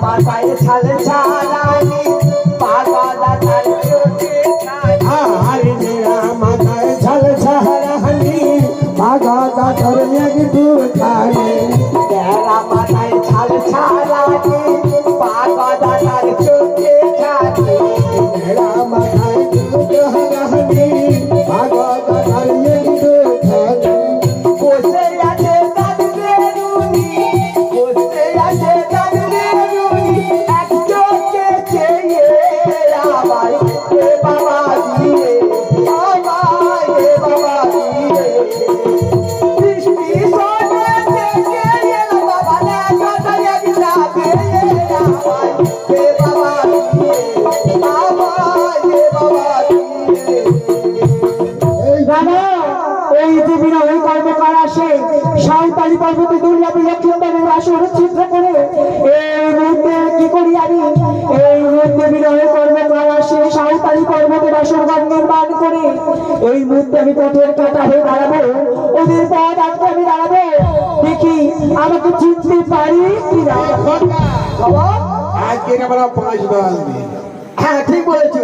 মাথায় ছাল ছাড়ানি পাগলা তার চোখে আরে মেরা মাথায় ছাল ছাড়ানি পাগলা তোর একটু ছাড়ে মেরা মাথায় ছাল ছাড়ানি পাগলা তার চোখে ছাড়ে মেরা মাথায় ছাড়ানি পাগলা তোর একটু ছাড়ে বসে আছে দাদুরে রুনি বসে আছে দাদুরে রুনি এক চোখে চেয়ে আবার এ বাবা দিয়ে আবার এ বাবা দিয়ে বৃষ্টি সোনে থেকে এলো বাবা না কথা একটা পেয়ে আবার এ বাবা দিয়ে আবার এ বাবা দিয়ে দাদা এই যে বিনয় কর্মকার আসে সাঁওতালি পর্বতে দুর্লভ লক্ষ্মীবারের আসর চিত্র করে এই মুহূর্তে কি করি আমি এই মুহূর্তে বিনয় কর্মকার আসে সাঁওতালি পর্বতের আসর ঘর নির্মাণ করে এই মুহূর্তে আমি পথের কাটা হয়ে দাঁড়াবো ওদের পথ আজকে আমি দাঁড়াবো দেখি আমাকে চিনতে পারি কি না বাবা আজকে আমরা 5 দল দিই হ্যাঁ ঠিক বলেছো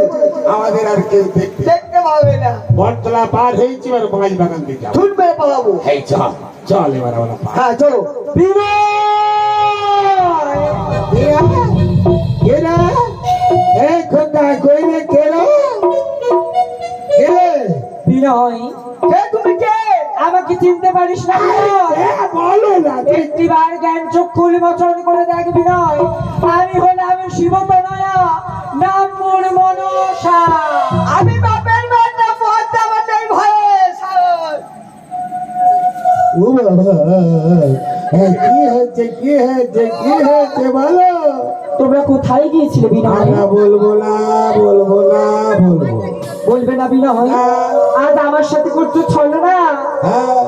আমাদের আর কেউ দেখতে দেখতে পাবে না বটতলা পার হয়েছি এবার 5 বাগান দিয়ে যাবো ছুটবে পালাবো এই চল চল এবার আমরা পার হ্যাঁ চলো কেরা এই খোদা কইরে কেরা কেরে বিনয় কে তুমি কে আমাকে চিনতে পারিস না বলো না একটিবার জ্ঞান চক্ষু উন্মোচন করে দেখ বিনয় আমি হলাম শিবতনয়া নাম মোর মনসা আমি বাপের বাচ্চা পড়তে পারতে ভয়ে সাহস ও বাবা কি হয়েছে বলো তোমরা কোথায় গিয়েছিলে বিনয় আমরা বলবো না বলবে না বিনয় আজ আমার সাথে করছো ছল না হ্যাঁ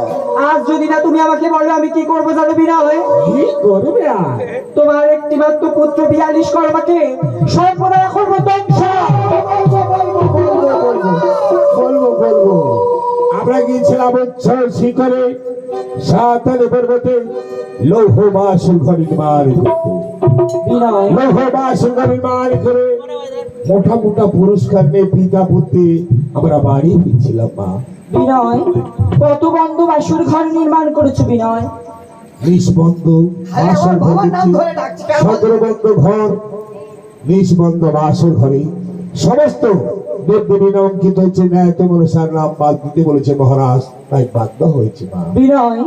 আজ যদি না তুমি আমাকে বলো আমি কি করবো জানো বিনয় কি করবে আর তোমার একটি মাত্র পুত্র 42 কর্মাকে সর্বদা করবো ধ্বংস বলবো আমরা গিয়েছিলাম উচ্ছল শিখরে সাতালে পর্বতে লৌহ বাসুর ঘর নির্মাণ করতে বিনয় লৌহ বাসুর ঘর নির্মাণ করে মোটা পুরস্কার নিয়ে পিতা পুত্রে আমরা বাড়ি ফিরছিলাম মা বিনয় কত বন্ধ বাসুর ঘর নির্মাণ করেছো বিনয় নিষ্বন্ধ বাসর ঘর বাবার নাম দেখছি, ধরে ডাকছি কেন? সদরবন্ধ ঘর নিষ্বন্ধ বাসর ঘরে সমস্ত দেবদেবীর অঙ্কিত হচ্ছে ন্যায় মনসার নাম বাদ দিতে বলেছে মহারাজ তাই বাধ্য হয়েছে মা বিনয়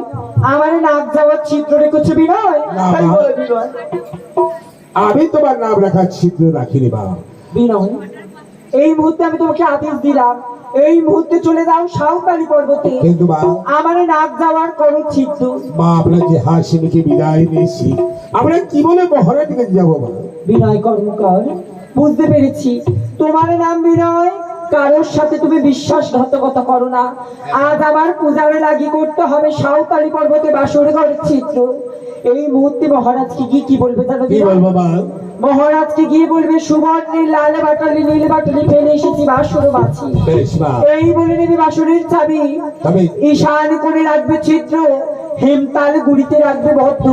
আমার নাক যাওয়ার চিত্র রেখেছো বিনয় না, তাই মা, বলে বিনয় আমি তোমার নাম রাখার ছিদ্র রাখিনি মা বিনয় এই মুহূর্তে আমি তোমাকে আদেশ দিলাম এই মুহূর্তে চলে যাও সাঁওতালি পর্বতে কিন্তু মা আমার নাক যাওয়ার করো চিত্র মা আমরা যে হাসিনিকে বিদায় নিয়েছি আমরা কি বলে মহারাজ দিকে যাবো মা বিনয় কর্মকার বুঝতে পেরেছি তোমার নাম বিনয় কারোর সাথে তুমি বিশ্বাসঘাতকতা করো না আজ আমার পূজারে লাগি করতে হবে সাঁওতালি পর্বতে বাসর ঘরের চিত্র এই মুহূর্তে মহারাজকে গিয়ে কি বলবে জানো কি বিনয়? বলবো মা মহারাজকে গিয়ে বলবে সুবর্ণের লাল বাটালি নীল বাটালি ফেলে এসেছি বাসর বাছি বেশ মা এই বলে নেবে বাসরের চাবি তবে ঈশান করে রাখবে চিত্র হেমতাল গুড়িতে রাখবে বদ্ধ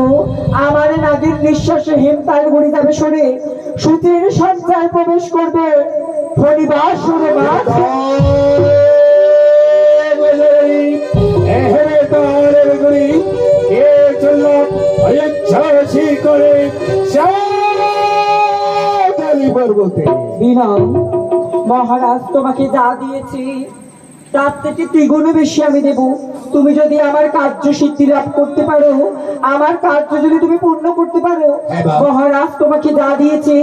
আমার নাগের নিঃশ্বাসে হেমতাল গুড়ি যাবে সরে সুতের সঞ্চার প্রবেশ করবে ফণিবার সুরে মাছ পর্বতে বিনয় মহারাজ তোমাকে যা দিয়েছি তার থেকে দ্বিগুণ বেশি আমি দেব তুমি যদি আমার কার্য সিদ্ধি লাভ করতে পারো আমার কার্য যদি তুমি পূর্ণ করতে পারো হ্যাঁ, বাবা। মহারাজ তোমাকে যা দিয়েছে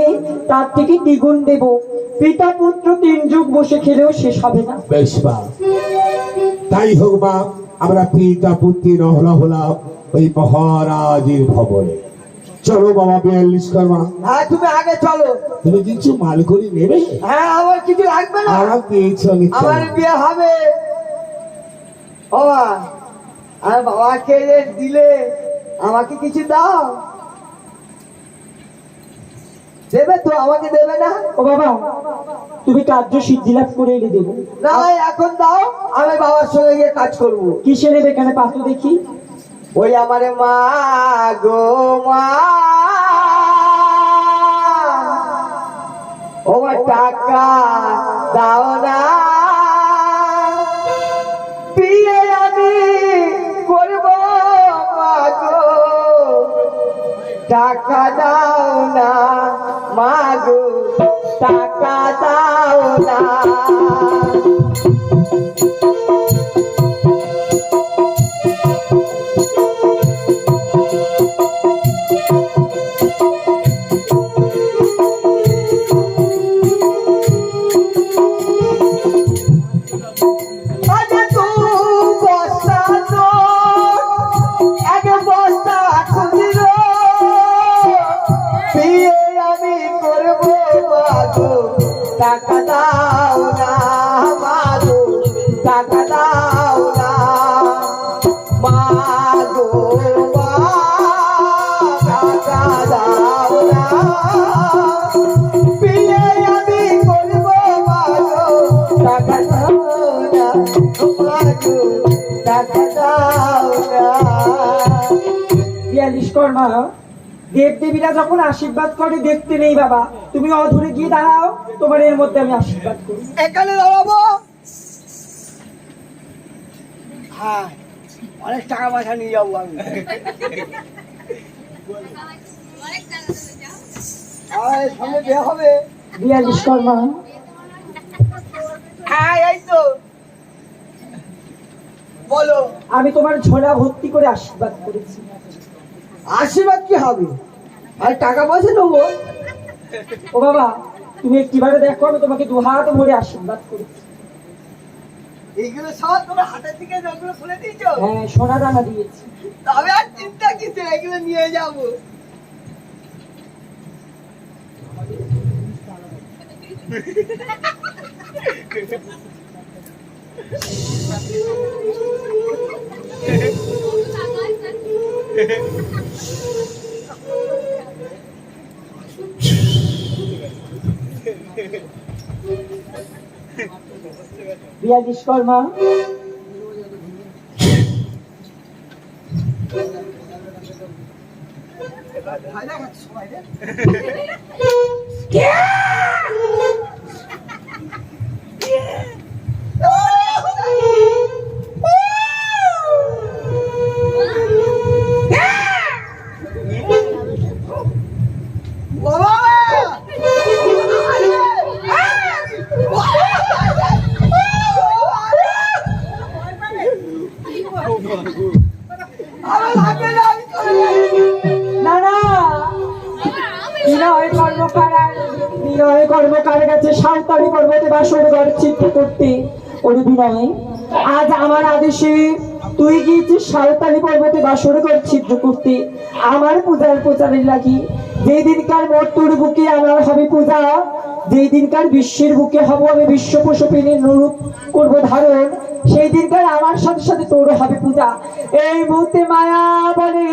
তার থেকে দ্বিগুণ দেব পিতা পুত্র 3 যুগ বসে খেলেও শেষ হবে না বেশ মা তাই হোক মা আমরা পিতা পুত্রী রহলা হলাম ওই মহারাজের ভবনে চলো বাবা 42 কর্মা হ্যাঁ তুমি আগে চলো তুমি কিছু মাল করে নেবে হ্যাঁ আমার কিছু লাগবে না আমার দিয়েছ আমার বিয়ে হবে বাবা আর বাবাকে যে দিলে আমাকে কিছু দাও দেবে তো আমাকে দেবে না ও বাবা তুমি কার্য সিদ্ধি লাভ করে এনে দেবো না এখন দাও আমি বাবার সঙ্গে গিয়ে কাজ করবো কিসের এখানে পাতো দেখি ওই আমার মা গো মা, ও মা টাকা দাও না, বিয়ে আমি করব মা গো, টাকা দাও না মা গো, টাকা দাও না। টাকা দাও না মাগো, টাকা দাও না মাগো মা, টাকা দাও না, বিয়ে আমি করব মাগো, টাকা দাও না মাগো, টাকা দাও না। 42 কর্মা, দেবদেবীরা যখন আশীর্বাদ করে দেখতে নেই বাবা, তুমি অধরে গিয়ে দাঁড়াও, তোমার এর মধ্যে আমি আশীর্বাদ করি। এখানে দাঁড়াবো? হ্যাঁ, অনেক টাকা পয়সা নিয়ে যাবো আমি। সঙ্গে বিয়ে হবে? 42 কর্মা, হ্যাঁ এই তো, বলো। আমি তোমার ঝোলা ভর্তি করে আশীর্বাদ করেছি। আশীর্বাদ কি হবে? আর টাকা পয়সা নেবো? ও বাবা, তুমি একটিবারে দেখো, আমি তোমাকে 2 হাত ভরে আশীর্বাদ করেছি। এইগুলো সব তোমার হাতের থেকে যতগুলো খুলে দিয়েছো? হ্যাঁ, সোনা দানা দিয়েছি। তবে আর চিন্তা কিছু, এগুলো নিয়ে যাবো। বিয়াল্লিশ কর্মা, না না, বিনয় কর্মকারের কাছে সাঁওতালি পর্বতে বাসর ঘর চিত্র করতে। ওরে বিনয়, আজ আমার আদেশে তুই গিয়েছিস সাঁওতালি পর্বতে বাসর ঘর ছিদ্র করতে আমার পূজার প্রচারের লাগি। যেই দিনকার মর্তুর বুকে আমার হবে পূজা, যেই দিনকার বিশ্বের বুকে হব আমি বিশ্ব পশুপিনীর রূপ করবো ধারণ, সেই দিনকার আমার সাথে সাথে তোর হবে পূজা। এই মুহূর্তে মায়া বলে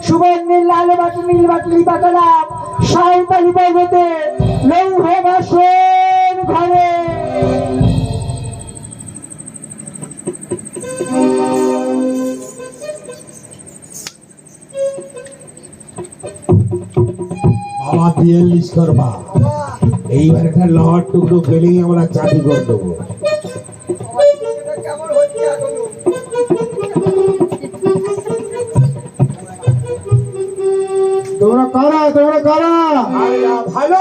সুবর্ণের লাল বাটি নীল বাটলি পাতালাম সাঁওতালি পর্বতে লৌহ বাসর ঘরে। বাবা 42 করবা, এইবার একটা লহর টুকরো পেলেই আমরা চাকরি করে দেবো। কেমন হচ্ছে এখনো? তোমরা কারা, তোমরা কারা? ভালো ভালো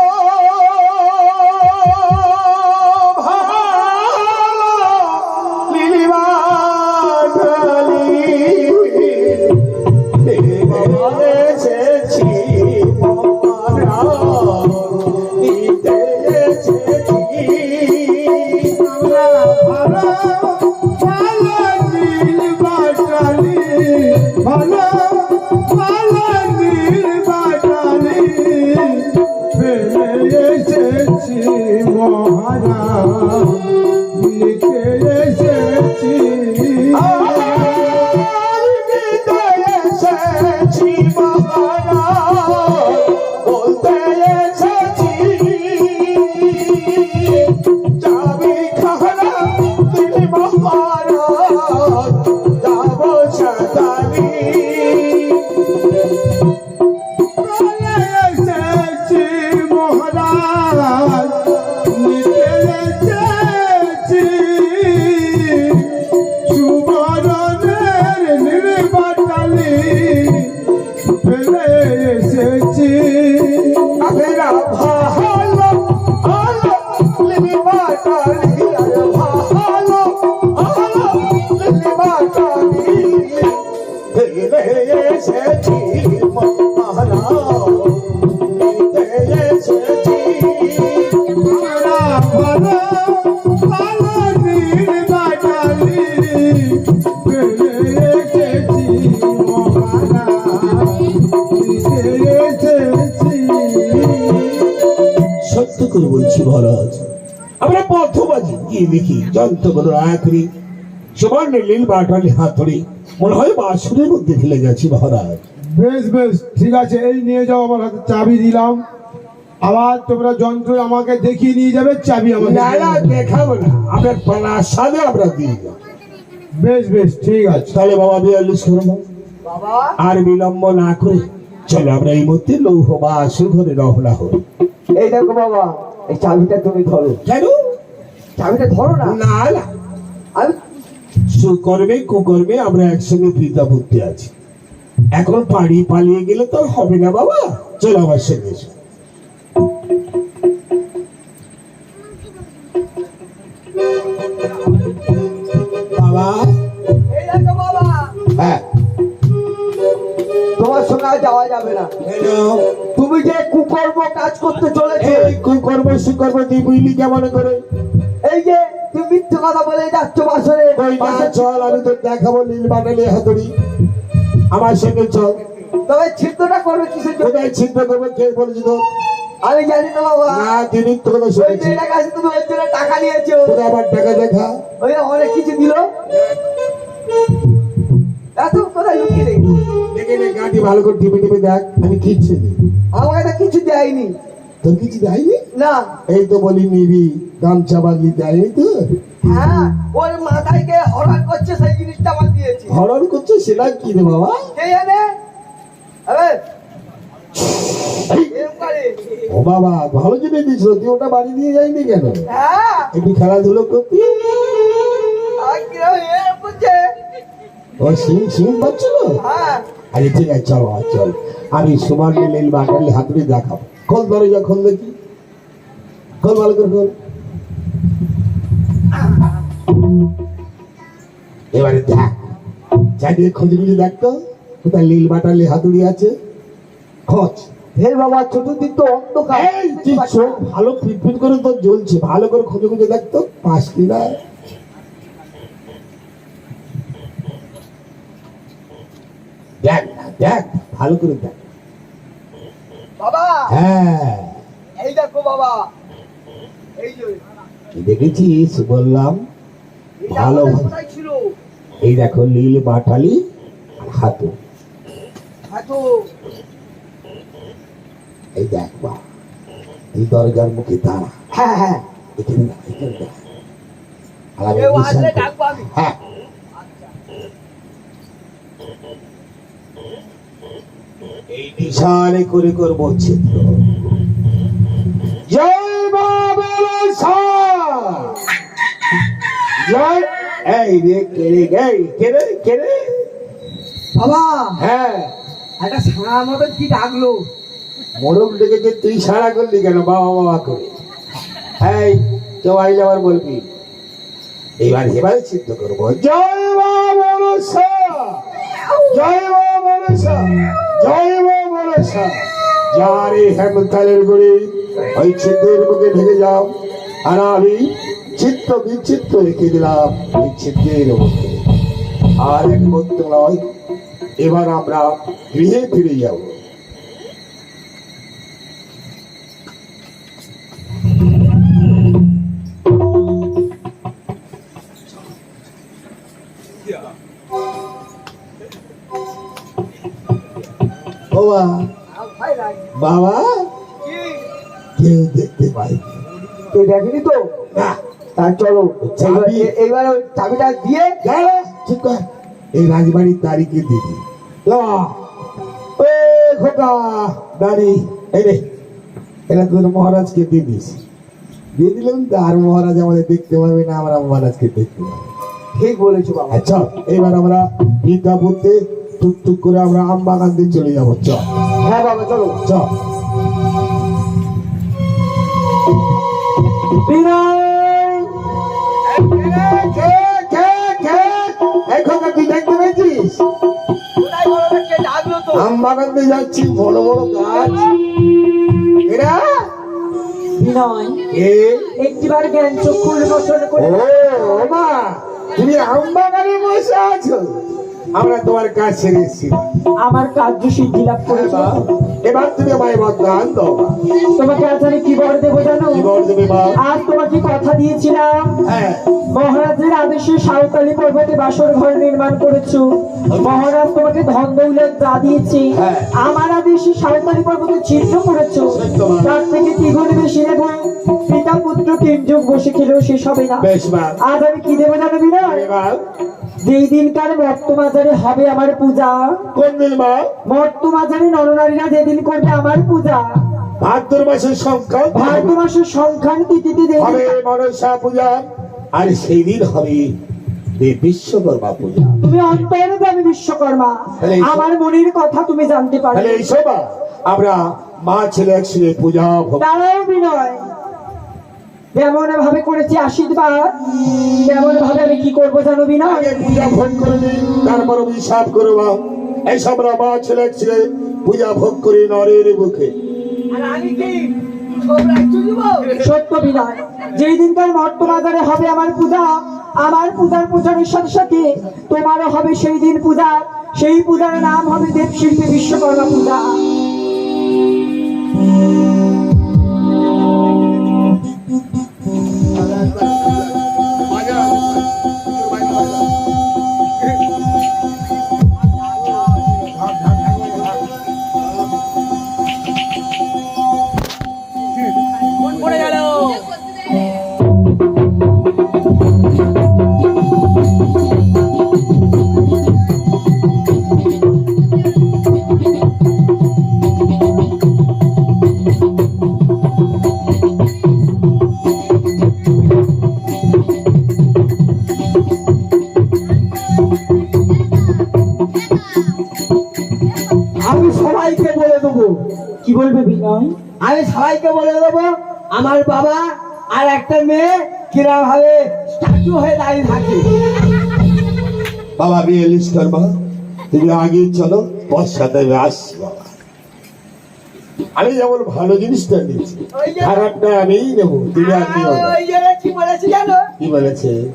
করে বলছি মহারাজ, আমরা পথবাজি গিয়ে দেখি যন্ত্রগুলো আয়াকরি সুবর্ণ লীল বাটালি হাতুড়ি মনে হয় বাসুরের মধ্যে ফেলে গেছি মহারাজ। বেশ বেশ ঠিক আছে, এই নিয়ে যাও, আমার হাতে চাবি দিলাম। আবার তোমরা যন্ত্র আমাকে দেখিয়ে নিয়ে যাবে, চাবি আমাকে না দিয়ে না দেবে। দেখাবো না, আপনার প্রাসাদে আমরা দিয়ে যাবো। বেশ বেশ ঠিক আছে। তাহলে বাবা 42 করো না, বাবা আর বিলম্ব না করে চলো আমরা এই মধ্যে লৌহ বা আসল ঘরে রওনা হই। এই দেখো বাবা, এই চাবিটা তুমি ধরো। কেন? চাবিটা ধরো না। না না, আমি সুকর্মে কুকর্মে আমরা একসঙ্গে পিতা পুত্রে আছি, এখন পালিয়ে গেলে তো আর হবে না বাবা। চলো আমার সঙ্গে এসো। বাবা এই দেখো বাবা, হ্যাঁ তোমার সঙ্গে আর যাওয়া যাবে না। কেন? তুমি যে কুকর্ম কাজ করতে চলেছো, এই কুকর্ম সুকর্ম তুই বুঝলি কেমন করে? এই যে তুমি মিথ্যে কথা বলে যাচ্ছ বাসরে। ওই না, চল আমি তো দেখাবো নীল বাটালি হাতুড়ি, আমার সঙ্গে চল। তবে ছিদ্রটা করবে কিসের জন্য? কোথায় চিন্তা করবো, কে বলেছি তো? আমি জানি না বাবা। না, তিনি তো কথা ওই শুনেছি। মেয়েটার কাছে তুমি ওই জন্য টাকা নিয়েছো, কোথায় আমার টাকা দেখা? ওই অনেক কিছু দিল। এত কোথায় লুকিয়ে রেখে? দেখে নে, গাড়ি ভালো করে টিপে টিপে দেখ, আমি কিচ্ছু দিই। আমাকে তো কিছু দেয়নি। তোর কিছু দেয়নি? না। এই তো বলি নিবি, গামছা বাঁধলি দেয়নি তো? হ্যাঁ, ওর মাথায় কে হরণ করছে সেই জিনিসটা আমার দিয়েছি। হরণ করছে সেটা কি রে বাবা? কে জানে? আরে এরকম করে। ও বাবা, ভালো জিনিস দিয়েছিল, তুই ওটা বাড়ি দিয়ে যায়নি কেন? হ্যাঁ, একটু খেলাধুলো করতি। আর কিরকম এরকম করছে? ও সিং পাচ্ছিল। হ্যাঁ, আরে ঠিক আছে, চল বাবা, চল। আমি সুবর্ণ লীল বাটালি হাতুড়ি দেখাবো। খোল দরজা, খোল দেখি, খোল ভালো করে খোল। এবারে দেখ, চারিদিকে খুঁজে খুঁজে দেখতো কোথায় লীল বাটালি হাতুড়ি আছে। খোঁজ। হে বাবা, চতুর্দিক তো অন্ধকার। এই তুই চোখ ভালো পিটপিট করে তোর জ্বলছে, ভালো করে খুঁজে খুঁজে দেখতো পাস কিনা। দেখ না, দেখ ভালো করে দেখ। বাবা, হ্যাঁ, এই দেখো বাবা, এই যে দেখেছিস বললাম এটা ভালো আমাদের ভালো। কোথায় ছিল? এই দেখো লীল বাটালি আর হাতুড়ি। হ্যাঁ তো, এই দেখ বা, এই দরজার মুখে দাঁড়া, হ্যাঁ হ্যাঁ, এখানে দাঁড়া, এখানে দাঁড়া। আর আমি কেউ নিশান আসলে করব। ডাকবো আমি। হ্যাঁ, এই নিশানে করে করবো ছিদ্র। জয় মা বলসা, জয়। এই রে কেড়ে গেই, কেড়ে কেড়ে। বাবা, হ্যাঁ, একটা সারা মতো কি ডাকলো? মোরগ ডেকেছে, তুই সারা করলি কেন বাবা বাবা করে? এই কেউ আইলে আবার বলবি। এবারে চিন্তা করবো। জয় মা বলসা, জয় মা বলসা, জয় মা বলসা। যারে হেমতালের গুড়ি ওই ছিদ্রের মুখে ঢেকে যাও, আর আমি চিত্ত বিচিত্র রেখে দিলাম ওই ছিদ্রের মধ্যে। আর এক মধ্য নয়, এবার আমরা গৃহে ফিরে যাব। বাবা, ভাই রাগ বাবা, কি? কেউ দেখতে পাই তুই দেখেনি তো? না। তা চলো, চাবি? এইবার ওই চাবিটা দিয়ে দাঁড়া, চুপ কর। এই রাজবাড়ির তারিখে দিদি খোকা দাঁড়ি, এই রে, এটা তোর মহারাজকে দিয়ে দিস। দিয়ে দিলাম তো, আর মহারাজ আমাদের দেখতে পাবে না, আমরা মহারাজকে দেখতে পাবো। ঠিক বলেছো বাবা। আচ্ছা, এবার আমরা বিদ্যা পড়তে টুকটুক করে আমরা আম বাগান দিয়ে চলে যাবো। চল হ্যাঁ বাবা, চলো। চল। এখন তুই দেখতে পেয়েছিস কোথায় বলো তো, কে ডাকলো তো? আম বাগান দিয়ে যাচ্ছি, বড় বড় গাছ। এরা বিনয় এ একটিবার জ্ঞান চক্ষু উন্মোচন করে ও মা, তুমি আম বাগানে বসে আছো? আমরা তোমার কাজ ছেড়ে এসেছি মা। আমার কার্য সিদ্ধি লাভ হ্যাঁ করেছে। মা, এবার তুমি আমায় বদনাম দাও মা। তোমাকে আজ আমি কি বর দেবো জানো? কি বল দেবে মা? আজ তোমাকে কথা দিয়েছিলাম, হ্যাঁ মহারাজের আদেশে সাঁওতালি পর্বতে বাসর ঘর নির্মাণ করেছো। মহারাজ তোমাকে ধন দৌলত যা দিয়েছে, হ্যাঁ। আমার আদেশে সাঁওতালি পর্বতে ছিদ্র করেছো। সত্য মা। তার থেকে দ্বিগুণ বেশি নেব। পিতা পুত্র তিন যুগ বসে খেলেও শেষ হবে না। বেশ মা। আজ আমি কি দেবো জানো বিনয়? এবার যেই দিনকার মর্তমাজারে হবে আমার পূজা, কোন দিন মা? মর্তমাজারে নরনারীরা যেদিন করবে আমার পূজা, ভাদ্র মাসের সংখ্যা ভাদ্র মাসের সংখ্যান তিথিতে যেদিন হবে মনসা পূজা, আর সেই দিন হবে বিশ্বকর্মা পূজা। তুমি অন্তরে আমি বিশ্বকর্মা, তাহলে এই- আমার মনের কথা তুমি জানতে তাহলে পারবে। এই সব আমরা মা ছেলে একসঙ্গে পূজা ভোগ। তারাও বিনয় যেমন ভাবে করেছি আশীর্বাদ, তেমন ভাবে আমি কি করবো জানো বিনয়? আগে পূজা ভোগ করে দিই, তারপর অভিশাপ করবো। এইসব আমরা মা ছেলে একসঙ্গে পূজা ভোগ করি নরের বুকে। সত্য বিনয়, যেই দিনকার মর্তবাজারে হবে আমার পূজা, আমার পূজার প্রচারের সাথে সাথে তোমারও হবে সেই দিন পূজা। সেই পূজার নাম হবে দেবশিল্পী বিশ্বকর্মা পূজা। আমি সবাইকে বলে দেবো। কি বলবে বিনয়? আমি সবাইকে বলে দেবো আমার বাবা আর একটা মেয়ে কিরম ভাবে স্ট্যাচু হয়ে দাঁড়িয়ে থাকে। বাবা বিয়ে লিস্ট করবো, তুমি আগে চলো, পশ্চাতে আমি আসছি বাবা। আমি যেমন ভালো জিনিসটা নিচ্ছি, খারাপটা আমিই নেবো, তুমি আর নিও না। ওই যে কি বলেছি জানো? কি বলেছে?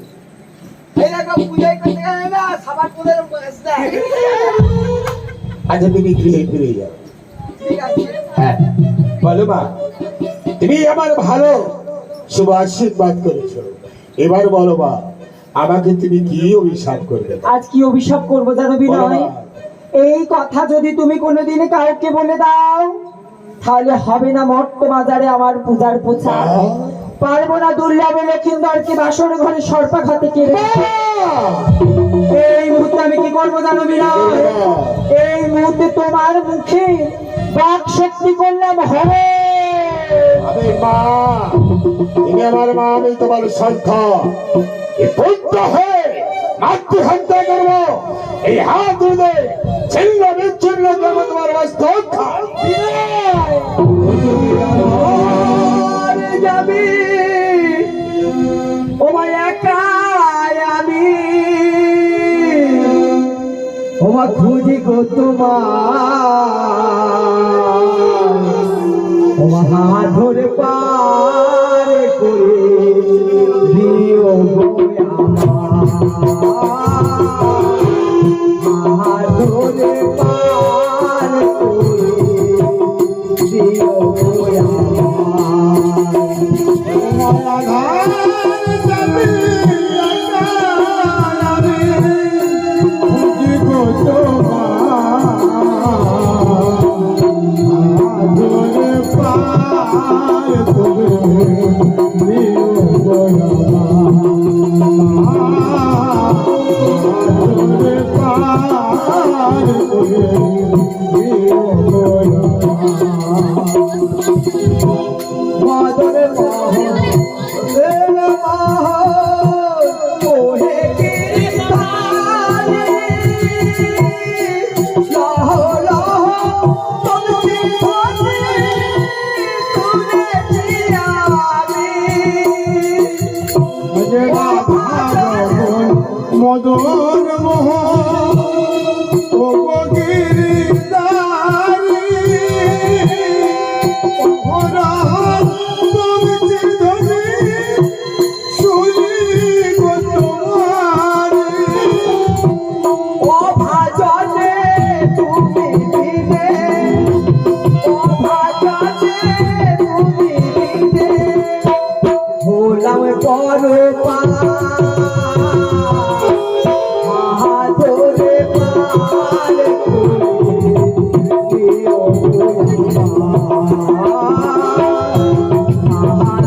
এরকম পূজাই করতে গেলে না সবার তুলে বসতে হয়। আচ্ছা তুমি গৃহে ফিরে যাও। ঠিক আছে। হ্যাঁ বলো মা, তুমি আমার ভালো শুভ আশীর্বাদ করেছো, এবার বলো মা, আমাকে তুমি কি অভিশাপ করবে? আজ কি অভিশাপ করবো জানো বিনয়? এই কথা যদি তুমি কোনোদিন কাউকে বলে দাও, তাহলে হবে না মর্তবাজারে আমার পূজার প্রচার। পারবো না দুর্লভে লক্ষিন্দরকে বাসর ঘরে সর্পাঘাতে কেড়ে। এই মুহূর্তে আমি কি করবো জানো বিনয়? এই মুহূর্তে তোমার মুখে বাক শক্তি করলাম হবে। আরে মা, তুমি আমার মা, আমি তোমার সন্তান। এই পুত্র হয়ে মাতৃহত্যা করবো, এই হাত উঠে ছিন্ন বিচ্ছিন্ন করবো তোমার মস্তক। যাবি ও ভাই একাই আমি ওমা খুঁজি গো তোমার ওমা হাত ধরে পার করে দিও গো আমার হাত ধরে পার করে দিও গো তোমার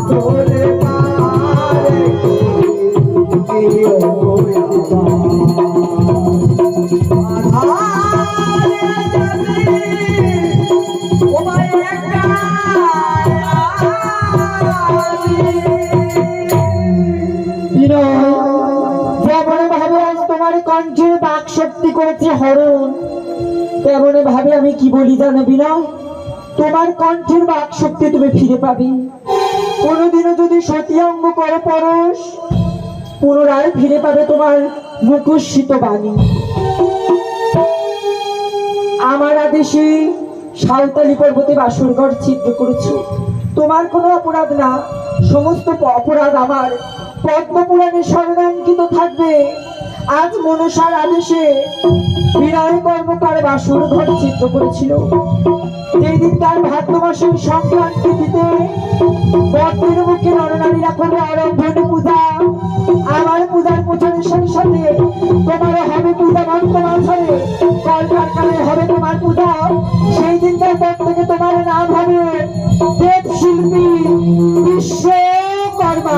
তোরে পারে বিনয়, যেমন ভাবে আজ তোমার কণ্ঠে বাক শক্তি করেছে হরণ, তেমন ভাবে আমি কি বলি জানো বিনয়, তোমার কণ্ঠের বাক শক্তি তুমি ফিরে পাবে। কোনোদিনও যদি সতী অঙ্গ করে পরশ, পুনরায় ফিরে পাবে তোমার মুখোশিত বাণী। আমার আদেশে সাঁওতালি পর্বতে বাসরঘর ছিদ্র করেছো, তোমার কোনো অপরাধ না, সমস্ত অপরাধ আমার পদ্মপুরাণে স্মরণাঙ্কিত থাকবে। আজ মনসার আদেশে বিনয় কর্মকার বাসরঘর ছিদ্র করেছিল। যেই দিন তার ভাদ্র মাসের সংক্রান্তি দিতে বদ্রের মুখে নরনারীরা করবে আরম্ভণী পূজা। আমার পূজার প্রচারের সাথে সাথে তোমারও হবে পূজা, বর্তমান সালে কলকারখানায় হবে তোমার পূজা। সেই দিনটার পর থেকে তোমার নাম হবে দেব শিল্পী বিশ্বকর্মা।